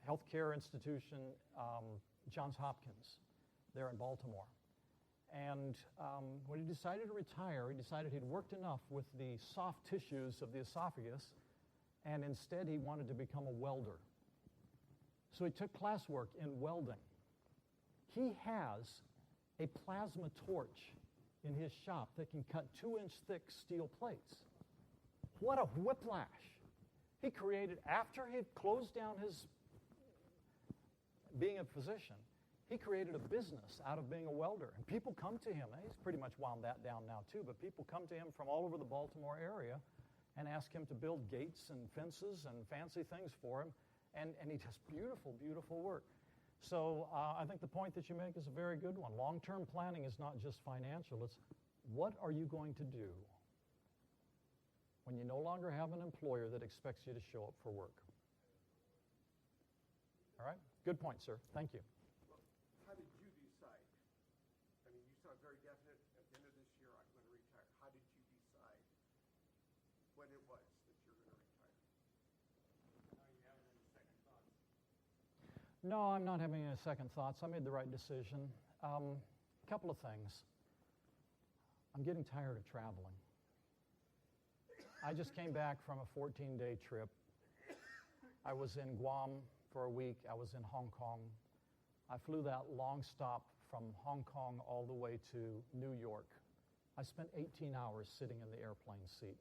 healthcare institution, Johns Hopkins, there in Baltimore. And when he decided to retire, he decided he'd worked enough with the soft tissues of the esophagus, and instead he wanted to become a welder. So he took classwork in welding. He has a plasma torch in his shop that can cut 2-inch thick steel plates. What a whiplash. He created, after he closed down his being a physician, he created a business out of being a welder. And people come to him. He's pretty much wound that down now too, but people come to him from all over the Baltimore area and ask him to build gates and fences and fancy things for him. And he does beautiful, beautiful work. So I think the point that you make is a very good one. Long-term planning is not just financial. It's what are you going to do when you no longer have an employer that expects you to show up for work? All right? Good point, sir. Thank you. Well, how did you decide? I mean, you sound very definite. At the end of this year, I'm going to retire. How did you decide when it was that you're going to retire? Are you having any second thoughts? No, I'm not having any second thoughts. I made the right decision. A couple of things. I'm getting tired of traveling. I just came back from a 14-day trip. I was in Guam for a week. I was in Hong Kong. I flew that long stop from Hong Kong all the way to New York. I spent 18 hours sitting in the airplane seat.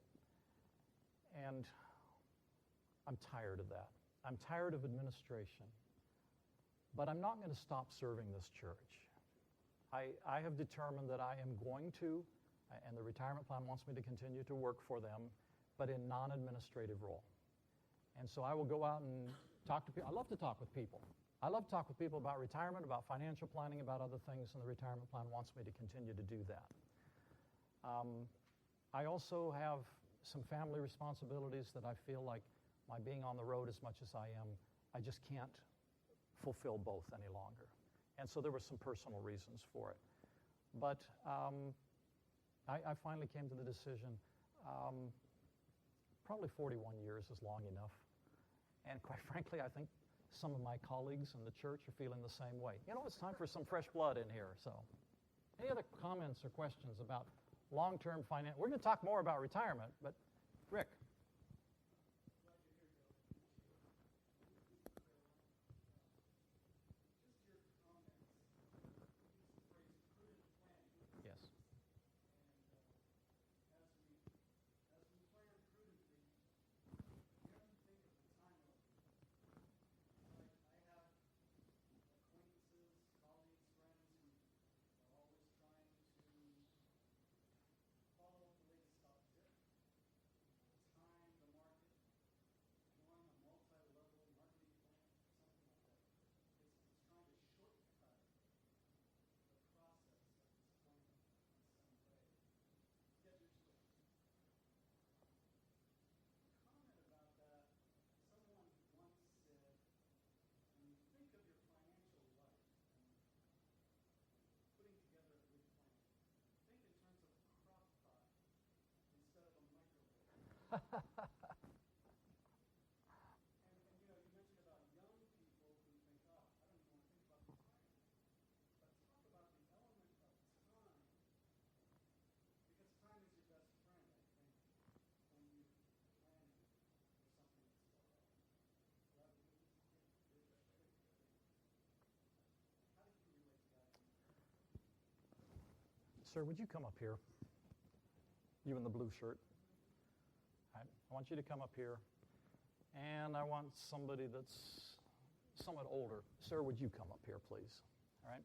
And I'm tired of that. I'm tired of administration. But I'm not going to stop serving this church. I have determined that I am going to, and the retirement plan wants me to continue to work for them, but in non-administrative role. And so I will go out and talk to people. I love to talk with people. I love to talk with people about retirement, about financial planning, about other things, and the retirement plan wants me to continue to do that. I also have some family responsibilities that I feel like my being on the road as much as I am, I just can't fulfill both any longer. And so there were some personal reasons for it. But I finally came to the decision, probably 41 years is long enough. And quite frankly, I think some of my colleagues in the church are feeling the same way. You know, it's time for some fresh blood in here. So any other comments or questions about long-term finance? We're going to talk more about retirement, but Rick. Yes. Sir, would you come up here? You in the blue shirt. All right. I want you to come up here. And I want somebody that's somewhat older. Sir, would you come up here, please? All right.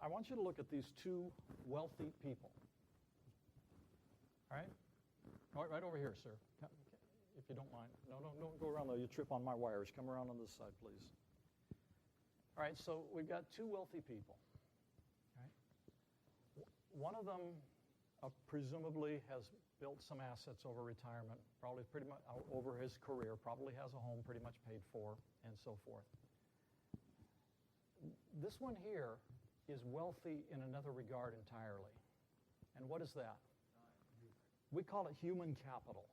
I want you to look at these two wealthy people. All right? Right over here, sir. If you don't mind. No, don't go around there. You trip on my wires. Come around on this side, please. All right, so we've got two wealthy people. All right? One of them presumably has built some assets over retirement, probably pretty much over his career, probably has a home pretty much paid for, and so forth. This one here is wealthy in another regard entirely. And what is that? We call it human capital.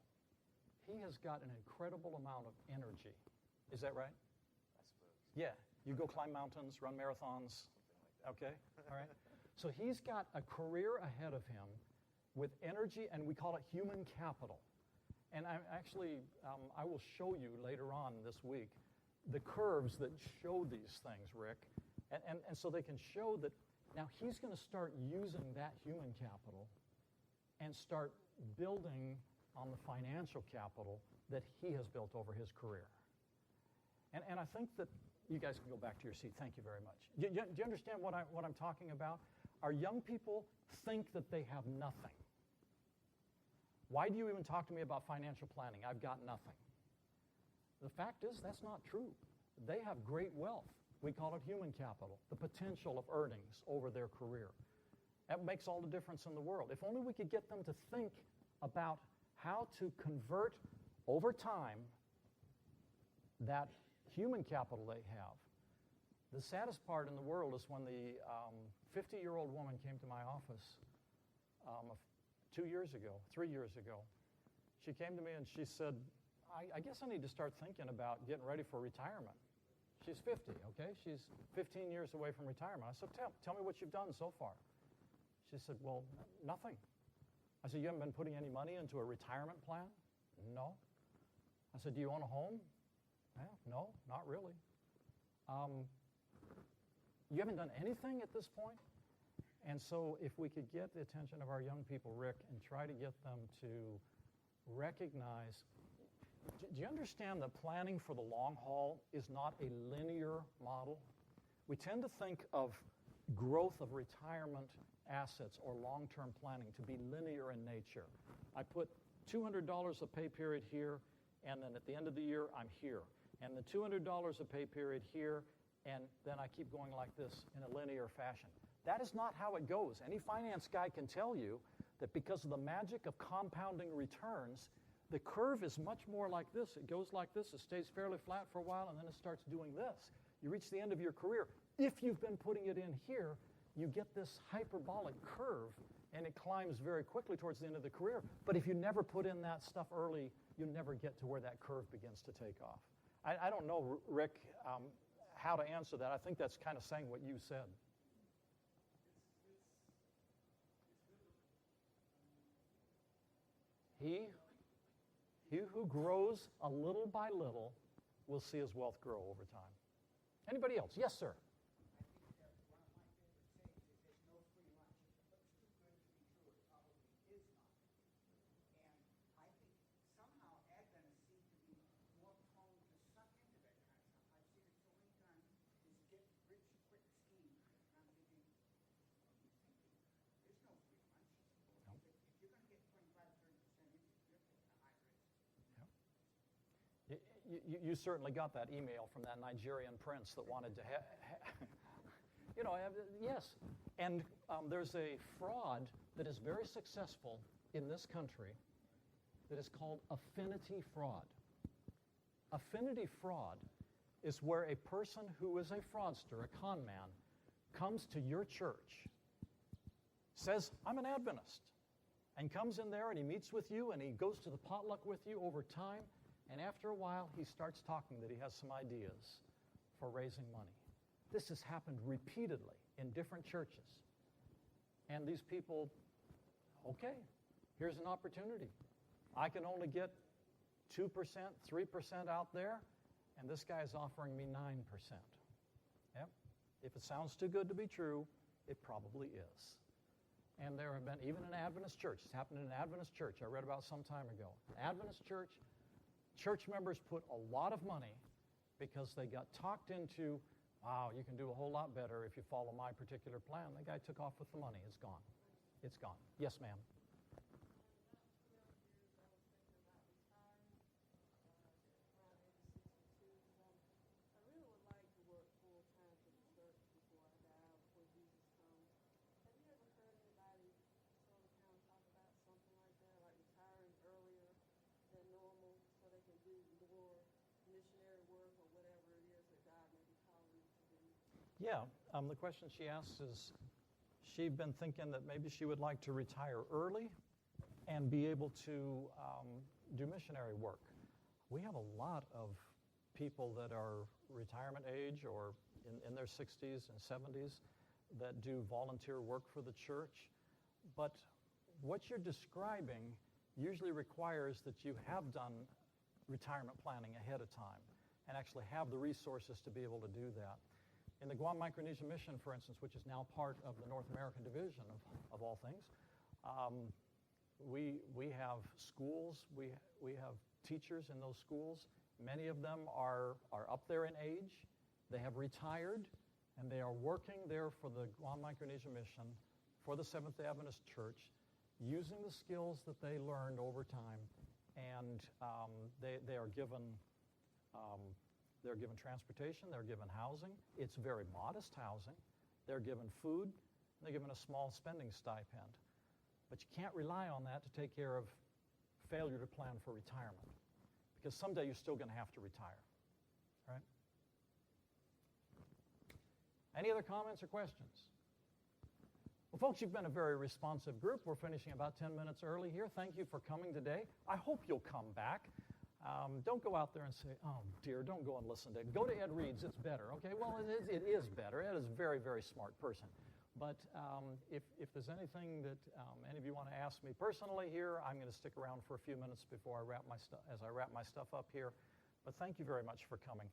He has got an incredible amount of energy. Is that right? I suppose. Yeah. You go climb mountains, run marathons. Okay? All right? So he's got a career ahead of him with energy, and we call it human capital. And I will show you later on this week the curves that show these things, Rick. And so they can show that now he's going to start using that human capital and start building on the financial capital that he has built over his career. And I think that you guys can go back to your seat. Thank you very much. Do you understand what I'm talking about? Our young people think that they have nothing. Why do you even talk to me about financial planning? I've got nothing. The fact is, that's not true. They have great wealth. We call it human capital, the potential of earnings over their career. That makes all the difference in the world. If only we could get them to think about how to convert over time that human capital they have. The saddest part in the world is when the 50-year-old woman came to my office 3 years ago. She came to me and she said, I guess I need to start thinking about getting ready for retirement. She's 50, okay? She's 15 years away from retirement. I said, tell me what you've done so far. She said, well, nothing. I said, you haven't been putting any money into a retirement plan? No. I said, do you own a home? No, not really. You haven't done anything at this point? And so if we could get the attention of our young people, Rick, and try to get them to recognize, do you understand that planning for the long haul is not a linear model? We tend to think of growth of retirement assets or long-term planning to be linear in nature. I put $200 a pay period here, and then at the end of the year, I'm here. And the $200 a pay period here, and then I keep going like this in a linear fashion. That is not how it goes. Any finance guy can tell you that because of the magic of compounding returns, the curve is much more like this. It goes like this, it stays fairly flat for a while, and then it starts doing this. You reach the end of your career. If you've been putting it in here, you get this hyperbolic curve, and it climbs very quickly towards the end of the career. But if you never put in that stuff early, you never get to where that curve begins to take off. I don't know, Rick, how to answer that. I think that's kind of saying what you said. He who grows a little by little will see his wealth grow over time. Anybody else? Yes, sir. You certainly got that email from that Nigerian prince that wanted to yes. And there's a fraud that is very successful in this country that is called affinity fraud. Affinity fraud is where a person who is a fraudster, a con man, comes to your church, says, I'm an Adventist, and comes in there and he meets with you and he goes to the potluck with you over time. And after a while, he starts talking that he has some ideas for raising money. This has happened repeatedly in different churches. And these people, okay, here's an opportunity. I can only get 2%, 3% out there, and this guy is offering me 9%. Yep. If it sounds too good to be true, it probably is. And there have been, even an Adventist church, it's happened in an Adventist church I read about some time ago. An Adventist church members put a lot of money because they got talked into, wow, you can do a whole lot better if you follow my particular plan. The guy took off with the money. It's gone. It's gone. Yes, ma'am. Yeah, the question she asks is, she'd been thinking that maybe she would like to retire early and be able to do missionary work. We have a lot of people that are retirement age or in their 60s and 70s that do volunteer work for the church. But what you're describing usually requires that you have done retirement planning ahead of time and actually have the resources to be able to do that. In the Guam Micronesian Mission, for instance, which is now part of the North American Division of all things, we have schools, we have teachers in those schools. Many of them are up there in age. They have retired, and they are working there for the Guam Micronesian Mission, for the Seventh-day Adventist Church, using the skills that they learned over time, and they are given transportation, they're given housing. It's very modest housing. They're given food, and they're given a small spending stipend. But you can't rely on that to take care of failure to plan for retirement, because someday you're still going to have to retire, right? Any other comments or questions? Well, folks, you've been a very responsive group. We're finishing about 10 minutes early here. Thank you for coming today. I hope you'll come back. Don't go out there and say, oh, dear, don't go and listen to it. Go to Ed Reed's. It's better. Okay, well, it is better. Ed is a very, very smart person. But if there's anything that any of you want to ask me personally here, I'm going to stick around for a few minutes before I wrap my stuff up here. But thank you very much for coming.